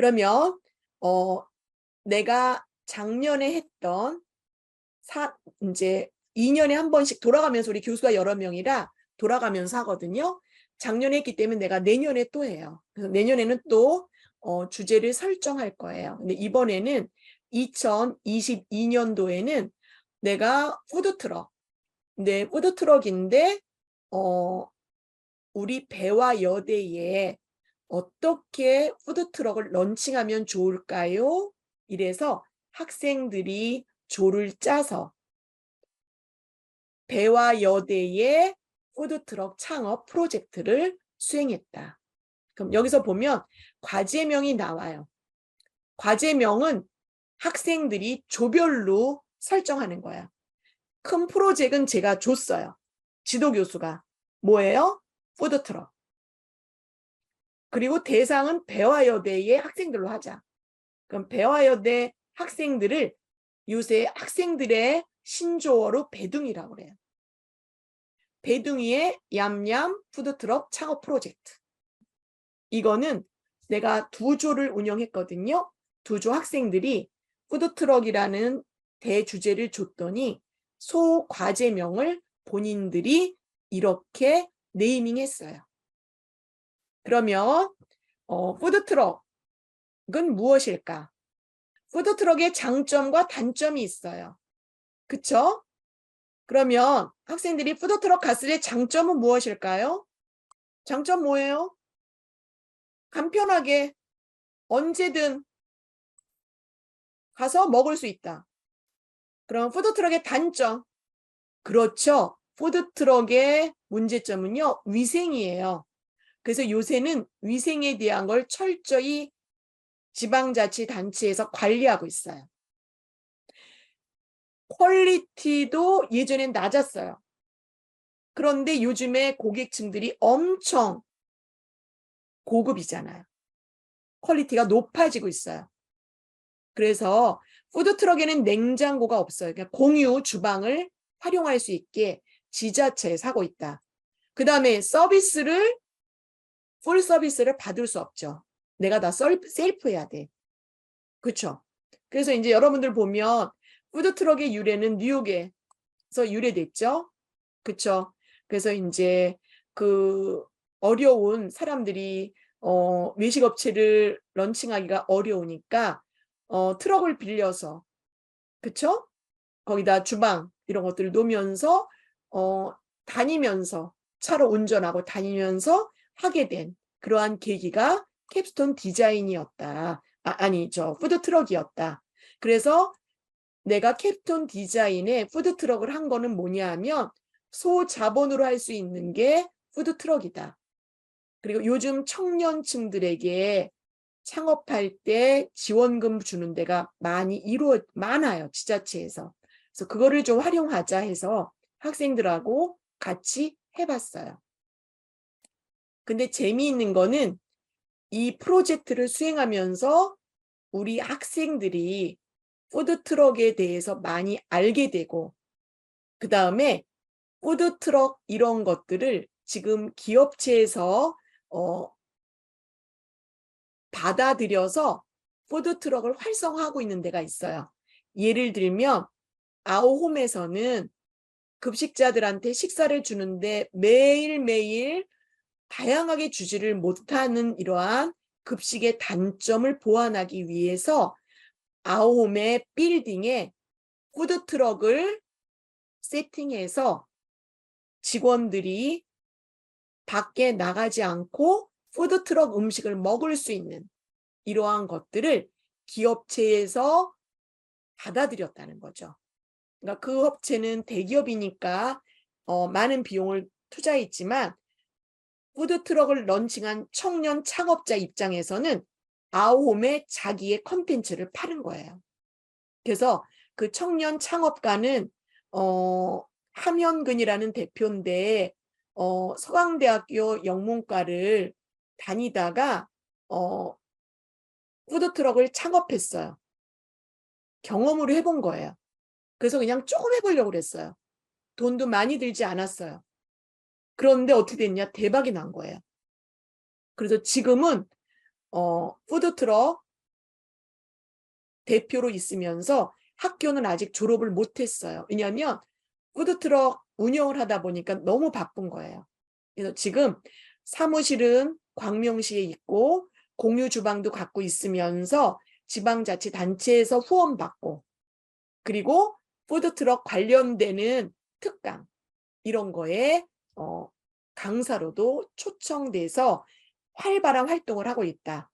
그러면 내가 작년에 했던 이제 2년에 한 번씩 돌아가면서, 우리 교수가 여러 명이라 돌아가면서 하거든요. 작년에 했기 때문에 내가 내년에 또 해요. 그래서 내년에는 또 주제를 설정할 거예요. 근데 이번에는 2022년도에는 내가 푸드트럭, 네, 푸드트럭인데 우리 배와 여대에 어떻게 푸드트럭을 런칭하면 좋을까요? 이래서 학생들이 조를 짜서 배와 여대의 푸드트럭 창업 프로젝트를 수행했다. 그럼 여기서 보면 과제명이 나와요. 과제명은 학생들이 조별로 설정하는 거야. 큰 프로젝트는 제가 줬어요. 지도교수가. 뭐예요? 푸드트럭. 그리고 대상은 배화여대의 학생들로 하자. 그럼 배화여대 학생들을 요새 학생들의 신조어로 배둥이라고 그래요. 배둥이의 얌얌 푸드트럭 창업 프로젝트. 이거는 내가 2조를 운영했거든요. 2조 학생들이 푸드트럭이라는 대주제를 줬더니 소과제명을 본인들이 이렇게 네이밍했어요. 그러면 푸드트럭은 무엇일까? 푸드트럭의 장점과 단점이 있어요. 그쵸? 그러면 학생들이 푸드트럭 갔을 때 장점은 무엇일까요? 장점 뭐예요? 간편하게 언제든 가서 먹을 수 있다. 그럼 푸드트럭의 단점. 그렇죠. 푸드트럭의 문제점은요, 위생이에요. 그래서 요새는 위생에 대한 걸 철저히 지방자치단체에서 관리하고 있어요. 퀄리티도 예전엔 낮았어요. 그런데 요즘에 고객층들이 엄청 고급이잖아요. 퀄리티가 높아지고 있어요. 그래서 푸드트럭에는 냉장고가 없어요. 그러니까 공유 주방을 활용할 수 있게 지자체에서 하고 있다. 그 다음에 풀 서비스를 받을 수 없죠. 내가 다 셀프 해야 돼. 그렇죠? 그래서 이제 여러분들 보면 푸드트럭의 유래는 뉴욕에서 유래됐죠. 그렇죠? 그래서 이제 그 어려운 사람들이 외식업체를 런칭하기가 어려우니까 트럭을 빌려서, 그렇죠? 거기다 주방 이런 것들을 놓으면서 다니면서 차로 운전하고 다니면서 하게 된 그러한 계기가 캡스톤 디자인이었다. 아니죠. 푸드트럭이었다. 그래서 내가 캡스톤 디자인에 푸드트럭을 한 거는 뭐냐 하면 소자본으로 할 수 있는 게 푸드트럭이다. 그리고 요즘 청년층들에게 창업할 때 지원금 주는 데가 많아요. 지자체에서. 그래서 그거를 좀 활용하자 해서 학생들하고 같이 해봤어요. 근데 재미있는 거는 이 프로젝트를 수행하면서 우리 학생들이 푸드트럭에 대해서 많이 알게 되고, 그 다음에 푸드트럭 이런 것들을 지금 기업체에서 받아들여서 푸드트럭을 활성화하고 있는 데가 있어요. 예를 들면 아오홈에서는 급식자들한테 식사를 주는데 매일매일 다양하게 주지를 못하는 이러한 급식의 단점을 보완하기 위해서 아오홈의 빌딩에 푸드트럭을 세팅해서 직원들이 밖에 나가지 않고 푸드트럭 음식을 먹을 수 있는 이러한 것들을 기업체에서 받아들였다는 거죠. 그러니까 그 업체는 대기업이니까 많은 비용을 투자했지만 푸드트럭을 런칭한 청년 창업자 입장에서는 아오홈에 자기의 컨텐츠를 파는 거예요. 그래서 그 청년 창업가는 함현근이라는 대표인데 서강대학교 영문과를 다니다가 푸드트럭을 창업했어요. 경험으로 해본 거예요. 그래서 그냥 조금 해보려고 그랬어요. 돈도 많이 들지 않았어요. 그런데 어떻게 됐냐? 대박이 난 거예요. 그래서 지금은 푸드트럭 대표로 있으면서 학교는 아직 졸업을 못했어요. 왜냐하면 푸드트럭 운영을 하다 보니까 너무 바쁜 거예요. 그래서 지금 사무실은 광명시에 있고 공유 주방도 갖고 있으면서 지방자치단체에서 후원받고, 그리고 푸드트럭 관련되는 특강 이런 거에 강사로도 초청돼서 활발한 활동을 하고 있다.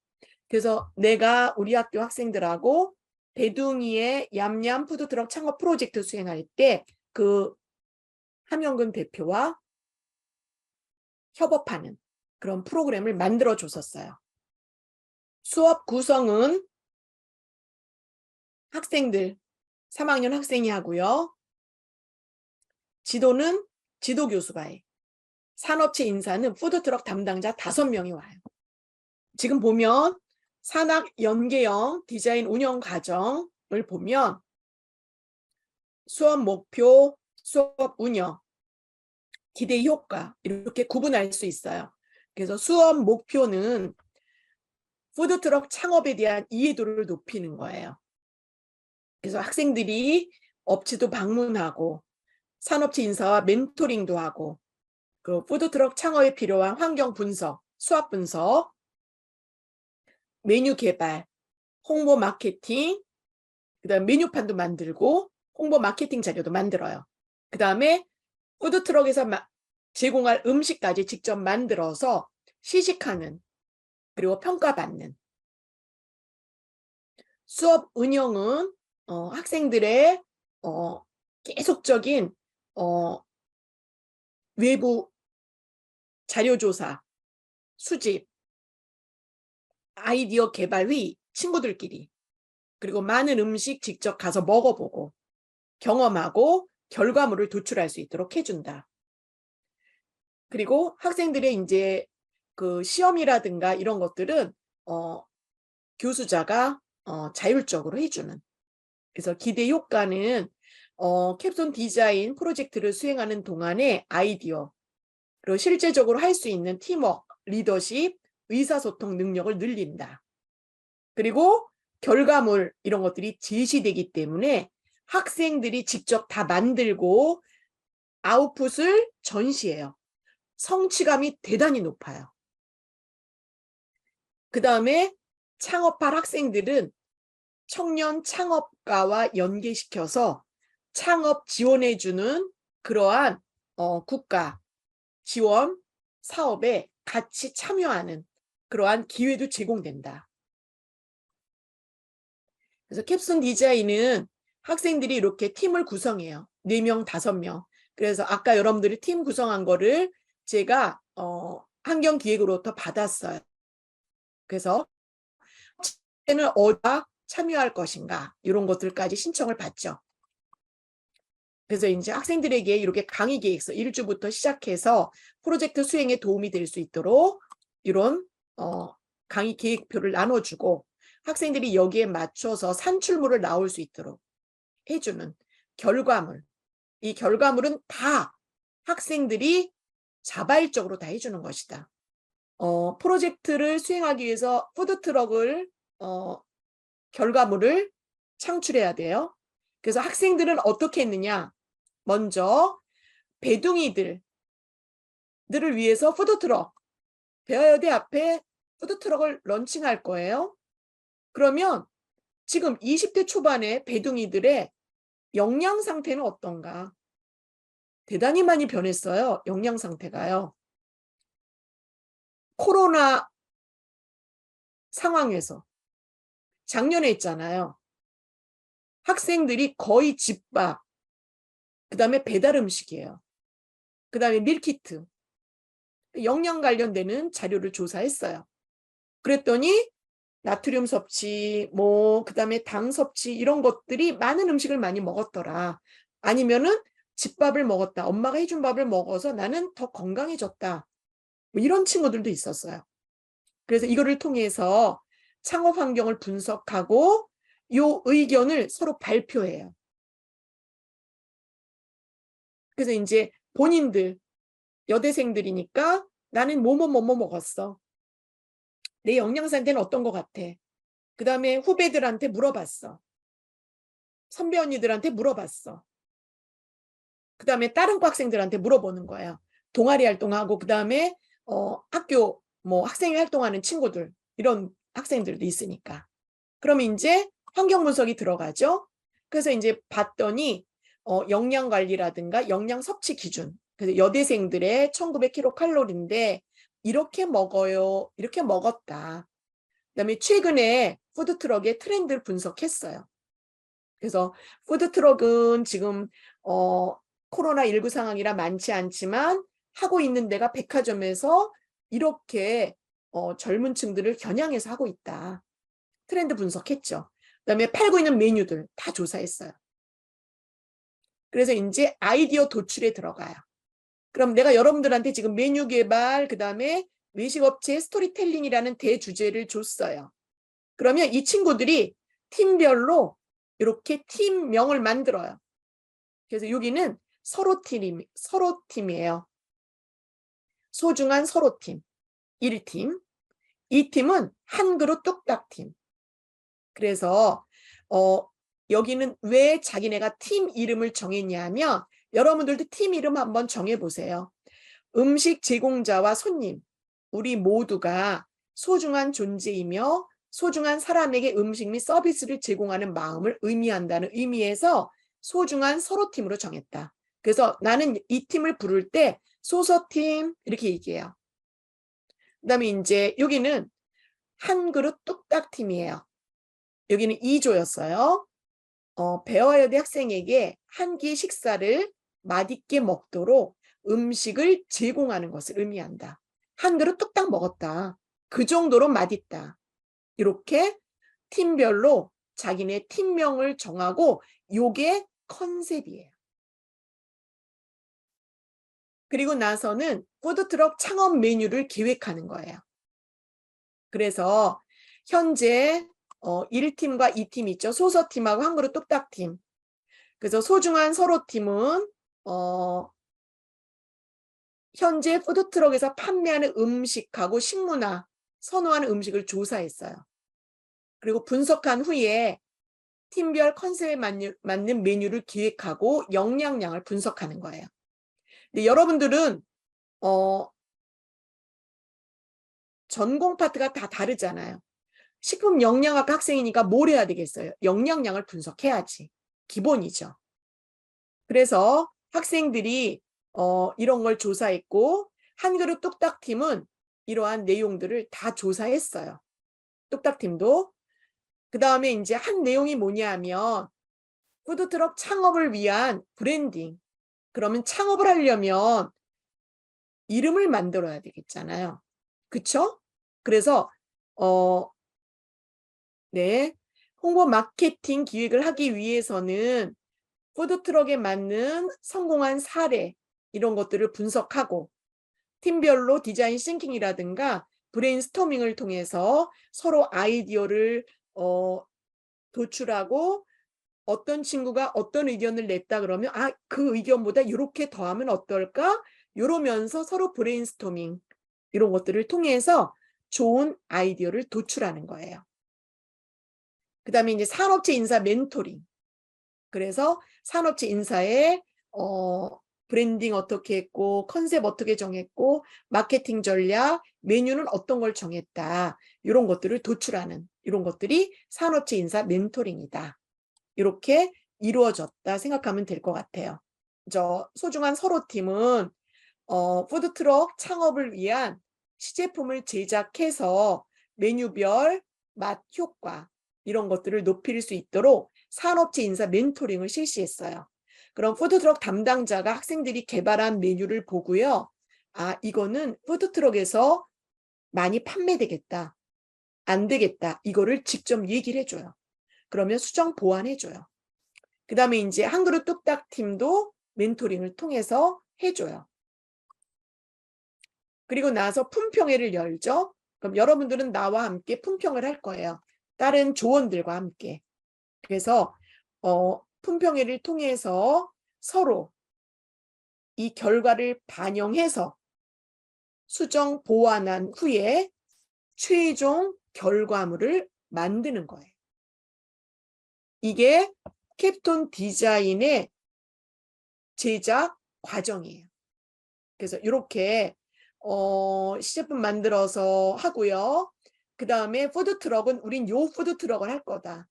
그래서 내가 우리 학교 학생들하고 배둥이의 얌얌 푸드트럭 창업 프로젝트 수행할 때 그 함영근 대표와 협업하는 그런 프로그램을 만들어 줬었어요. 수업 구성은 학생들 3학년 학생이 하고요. 지도는 지도 교수가 해. 산업체 인사는 푸드트럭 담당자 5명이 와요. 지금 보면 산학 연계형 디자인 운영 과정을 보면 수업 목표, 수업 운영, 기대 효과 이렇게 구분할 수 있어요. 그래서 수업 목표는 푸드트럭 창업에 대한 이해도를 높이는 거예요. 그래서 학생들이 업체도 방문하고 산업체 인사와 멘토링도 하고 그 푸드트럭 창업에 필요한 환경 분석, 수학 분석, 메뉴 개발, 홍보 마케팅, 그다음 메뉴판도 만들고 홍보 마케팅 자료도 만들어요. 그다음에 푸드트럭에서 제공할 음식까지 직접 만들어서 시식하는, 그리고 평가받는. 수업 운영은 학생들의 계속적인 외부 자료조사, 수집, 아이디어 개발 회의, 친구들끼리, 그리고 많은 음식 직접 가서 먹어보고 경험하고 결과물을 도출할 수 있도록 해준다. 그리고 학생들의 이제 그 시험이라든가 이런 것들은 교수자가 자율적으로 해주는. 그래서 기대 효과는 캡손 디자인 프로젝트를 수행하는 동안에 아이디어, 그리고 실제적으로 할 수 있는 팀워크, 리더십, 의사소통 능력을 늘린다. 그리고 결과물 이런 것들이 제시되기 때문에 학생들이 직접 다 만들고 아웃풋을 전시해요. 성취감이 대단히 높아요. 그 다음에 창업할 학생들은 청년 창업가와 연계시켜서 창업 지원해주는 그러한 국가 지원 사업에 같이 참여하는 그러한 기회도 제공된다. 그래서 캡슨 디자인은 학생들이 이렇게 팀을 구성해요. 4명, 5명. 그래서 아까 여러분들이 팀 구성한 거를 제가 환경기획으로부터 받았어요. 그래서 는 어디가 참여할 것인가 이런 것들까지 신청을 받죠. 그래서 이제 학생들에게 이렇게 강의 계획서 1주부터 시작해서 프로젝트 수행에 도움이 될 수 있도록 이런 강의 계획표를 나눠주고 학생들이 여기에 맞춰서 산출물을 나올 수 있도록 해주는 결과물. 이 결과물은 다 학생들이 자발적으로 다 해주는 것이다. 프로젝트를 수행하기 위해서 푸드트럭을 결과물을 창출해야 돼요. 그래서 학생들은 어떻게 했느냐? 먼저 배둥이들을 위해서 푸드트럭, 대화여대 앞에 푸드트럭을 런칭할 거예요. 그러면 지금 20대 초반의 배둥이들의 영양 상태는 어떤가? 대단히 많이 변했어요. 영양 상태가요. 코로나 상황에서 작년에 있잖아요. 학생들이 거의 집밥, 그 다음에 배달 음식이에요. 그 다음에 밀키트, 영양 관련되는 자료를 조사했어요. 그랬더니 나트륨 섭취, 그 다음에 당 섭취 이런 것들이 많은 음식을 많이 먹었더라. 아니면은 집밥을 먹었다. 엄마가 해준 밥을 먹어서 나는 더 건강해졌다. 이런 친구들도 있었어요. 그래서 이거를 통해서 창업 환경을 분석하고 이 의견을 서로 발표해요. 그래서 이제 본인들 여대생들이니까 나는 뭐뭐 먹었어. 내 영양 상태는 어떤 것 같아. 그 다음에 후배들한테 물어봤어. 선배 언니들한테 물어봤어. 그 다음에 다른 과 학생들한테 물어보는 거예요. 동아리 활동하고 그 다음에 학교 뭐 학생회 활동하는 친구들 이런 학생들도 있으니까. 그럼 이제 환경 분석이 들어가죠. 그래서 이제 봤더니 영양 관리라든가 영양 섭취 기준. 그래서 여대생들의 1900kcal 이렇게 먹어요. 이렇게 먹었다. 그다음에 최근에 푸드트럭의 트렌드를 분석했어요. 그래서 푸드트럭은 지금 코로나19 상황이라 많지 않지만 하고 있는 데가 백화점에서 이렇게 젊은 층들을 겨냥해서 하고 있다. 트렌드 분석했죠. 그다음에 팔고 있는 메뉴들 다 조사했어요. 그래서 이제 아이디어 도출에 들어가요. 그럼 내가 여러분들한테 지금 메뉴 개발, 그다음에 외식업체 스토리텔링이라는 대주제를 줬어요. 그러면 이 친구들이 팀별로 이렇게 팀명을 만들어요. 그래서 여기는 서로 팀이에요. 소중한 서로팀, 1팀. 2팀은 한 그릇 뚝딱팀. 그래서 여기는 왜 자기네가 팀 이름을 정했냐면 여러분들도 팀 이름 한번 정해보세요. 음식 제공자와 손님, 우리 모두가 소중한 존재이며 소중한 사람에게 음식 및 서비스를 제공하는 마음을 의미한다는 의미에서 소중한 서로팀으로 정했다. 그래서 나는 이 팀을 부를 때 소서팀 이렇게 얘기해요. 그 다음에 이제 여기는 한 그릇 뚝딱팀이에요. 여기는 2조였어요. 배워야 돼 학생에게 한 끼 식사를 맛있게 먹도록 음식을 제공하는 것을 의미한다. 한 그릇 뚝딱 먹었다. 그 정도로 맛있다. 이렇게 팀별로 자기네 팀명을 정하고 요게 컨셉이에요. 그리고 나서는 푸드트럭 창업 메뉴를 계획하는 거예요. 그래서 현재 1팀과 2팀 있죠. 소서팀하고 한 그릇 뚝딱팀. 그래서 소중한 서로팀은 현재 푸드트럭에서 판매하는 음식하고 식문화, 선호하는 음식을 조사했어요. 그리고 분석한 후에 팀별 컨셉에 맞는 메뉴를 기획하고 영양량을 분석하는 거예요. 근데 여러분들은 전공 파트가 다 다르잖아요. 식품 영양학과 학생이니까 뭘 해야 되겠어요? 영양량을 분석해야지. 기본이죠. 그래서 학생들이 이런 걸 조사했고 한 그릇 뚝딱팀은 이러한 내용들을 다 조사했어요. 뚝딱팀도. 그 다음에 이제 한 내용이 뭐냐 하면 푸드트럭 창업을 위한 브랜딩. 그러면 창업을 하려면 이름을 만들어야 되겠잖아요. 그쵸? 그래서 네, 홍보 마케팅 기획을 하기 위해서는 푸드트럭에 맞는 성공한 사례 이런 것들을 분석하고 팀별로 디자인 싱킹이라든가 브레인스토밍을 통해서 서로 아이디어를 도출하고 어떤 친구가 어떤 의견을 냈다 그러면 그 의견보다 이렇게 더하면 어떨까? 이러면서 서로 브레인스토밍 이런 것들을 통해서 좋은 아이디어를 도출하는 거예요. 그 다음에 이제 산업체 인사 멘토링. 그래서 산업체 인사에 브랜딩 어떻게 했고 컨셉 어떻게 정했고 마케팅 전략 메뉴는 어떤 걸 정했다. 이런 것들을 도출하는 이런 것들이 산업체 인사 멘토링이다. 이렇게 이루어졌다 생각하면 될 것 같아요. 저 소중한 서로팀은 푸드트럭 창업을 위한 시제품을 제작해서 메뉴별 맛 효과 이런 것들을 높일 수 있도록 산업체 인사 멘토링을 실시했어요. 그럼 푸드트럭 담당자가 학생들이 개발한 메뉴를 보고요. 이거는 푸드트럭에서 많이 판매되겠다. 안 되겠다. 이거를 직접 얘기를 해줘요. 그러면 수정 보완해줘요. 그 다음에 이제 한 그릇 뚝딱 팀도 멘토링을 통해서 해줘요. 그리고 나서 품평회를 열죠. 그럼 여러분들은 나와 함께 품평을 할 거예요. 다른 조원들과 함께. 그래서 품평회를 통해서 서로 이 결과를 반영해서 수정 보완한 후에 최종 결과물을 만드는 거예요. 이게 캡스톤 디자인의 제작 과정이에요. 그래서 이렇게 시제품 만들어서 하고요. 그 다음에 푸드트럭은 우린 요 푸드트럭을 할 거다.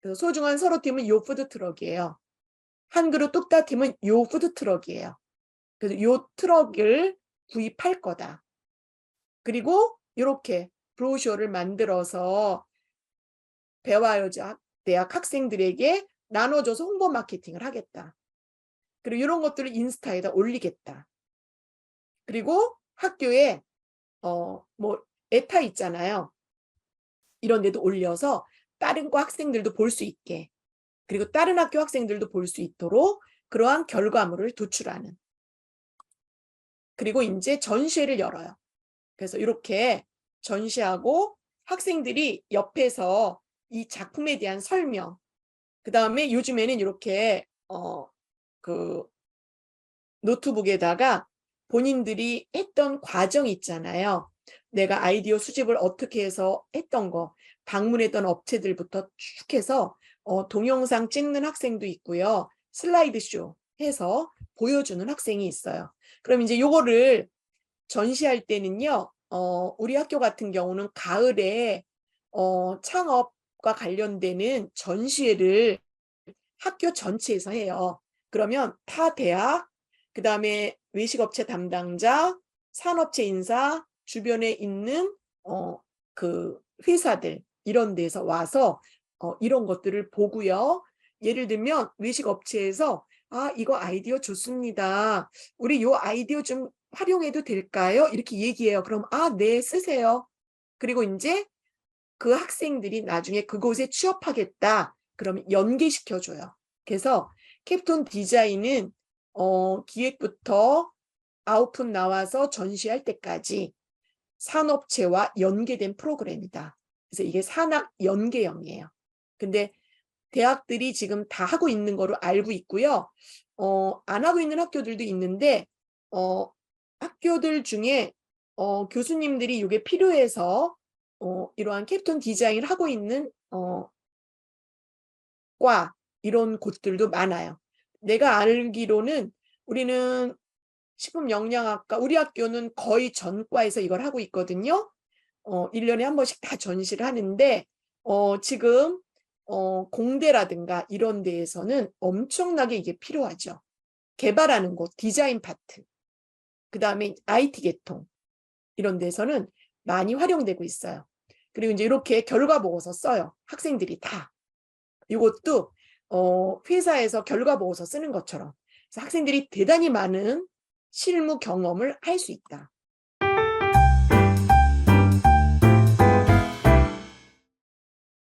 그래서 소중한 서로팀은 요 푸드트럭이에요. 한 그릇 뚝딱팀은 요 푸드트럭이에요. 그래서 요 트럭을 구입할 거다. 그리고 이렇게 브로셔를 만들어서 배화여자대학 학생들에게 나눠줘서 홍보 마케팅을 하겠다. 그리고 이런 것들을 인스타에다 올리겠다. 그리고 학교에 뭐 에타 있잖아요. 이런 데도 올려서 다른 과 학생들도 볼 수 있게, 그리고 다른 학교 학생들도 볼 수 있도록 그러한 결과물을 도출하는. 그리고 이제 전시회를 열어요. 그래서 이렇게 전시하고 학생들이 옆에서 이 작품에 대한 설명, 그 다음에 요즘에는 이렇게 그 노트북에다가 본인들이 했던 과정이 있잖아요. 내가 아이디어 수집을 어떻게 해서 했던 거, 방문했던 업체들부터 쭉 해서 동영상 찍는 학생도 있고요. 슬라이드쇼 해서 보여주는 학생이 있어요. 그럼 이제 요거를 전시할 때는요. 우리 학교 같은 경우는 가을에 창업과 관련되는 전시회를 학교 전체에서 해요. 그러면 타 대학, 그 다음에 외식업체 담당자, 산업체 인사, 주변에 있는 그 회사들 이런 데서 와서 이런 것들을 보고요. 예를 들면 외식업체에서 이거 아이디어 좋습니다. 우리 요 아이디어 좀 활용해도 될까요? 이렇게 얘기해요. 그럼 네, 쓰세요. 그리고 이제 그 학생들이 나중에 그곳에 취업하겠다. 그러면 연계시켜줘요. 그래서 캡스톤 디자인은 기획부터 아웃풋 나와서 전시할 때까지 산업체와 연계된 프로그램이다. 그래서 이게 산학 연계형이에요. 근데 대학들이 지금 다 하고 있는 거로 알고 있고요. 안 하고 있는 학교들도 있는데 학교들 중에 교수님들이 이게 필요해서 이러한 캡스톤 디자인을 하고 있는 과 이런 곳들도 많아요. 내가 알기로는 우리는 식품영양학과, 우리 학교는 거의 전과에서 이걸 하고 있거든요. 1년에 한 번씩 다 전시를 하는데 지금 공대라든가 이런 데에서는 엄청나게 이게 필요하죠. 개발하는 곳, 디자인 파트, 그 다음에 IT 계통 이런 데서는 많이 활용되고 있어요. 그리고 이제 이렇게 결과 보고서 써요. 학생들이 다. 이것도 회사에서 결과 보고서 쓰는 것처럼. 그래서 학생들이 대단히 많은 실무 경험을 할 수 있다.